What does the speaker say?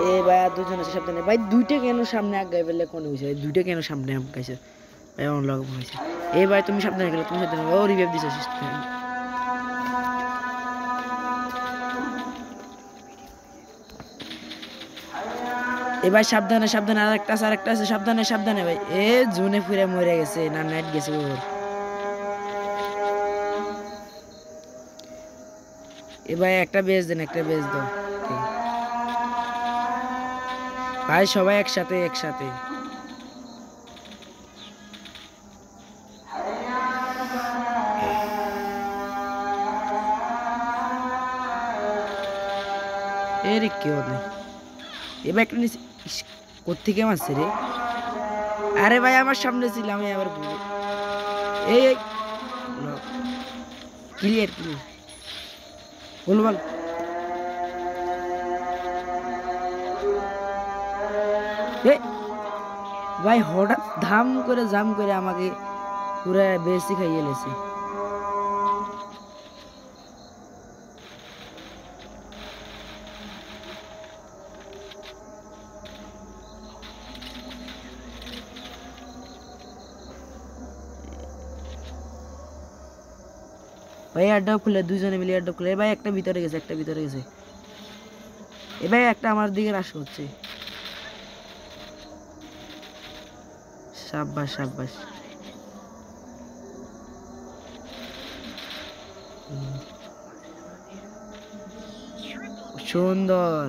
এ ভাই আর দুজন আছে সাবধানে ভাই দুইটা কেন সামনে আগাই ফেললে কোন হইছে দুইটা কেন সামনে আগাইছে ভাই অন লগ হইছে এ ভাই তুমি সাবধানে গেলে তুমি সাবধানে ও রিভাইভ দিছিস এ ভাই সাবধানে সাবধানে আরেকটা আছে সাবধানে সাবধানে ভাই এ জুনে ফিরে মরে গেছে না নাইট গেছে ওর এ ভাই একটা বেজ দেন একটা বেজ দাও ভাই সবাই একসাথে একসাথে এর কেউ নেই এবার একটা নিচে কোত্থেকে মারছে রে আরে ভাই আমার সামনে ছিল আমি আবার ভুলে এই ক্লিয়ার ক্লিয়ার বল বল ভাই হঠাৎ ধাম করে জাম করে আমাকে পুরো বেশি খাইয়ে লেছে ভাই আড্ডা খুলে দুইজনে মিলে আড্ডা খুলে ভাই একটা ভিতরে গেছে এ ভাই একটা আমার দিকে রাশ করছে সাব্বাস সাব্বাস সুন্দর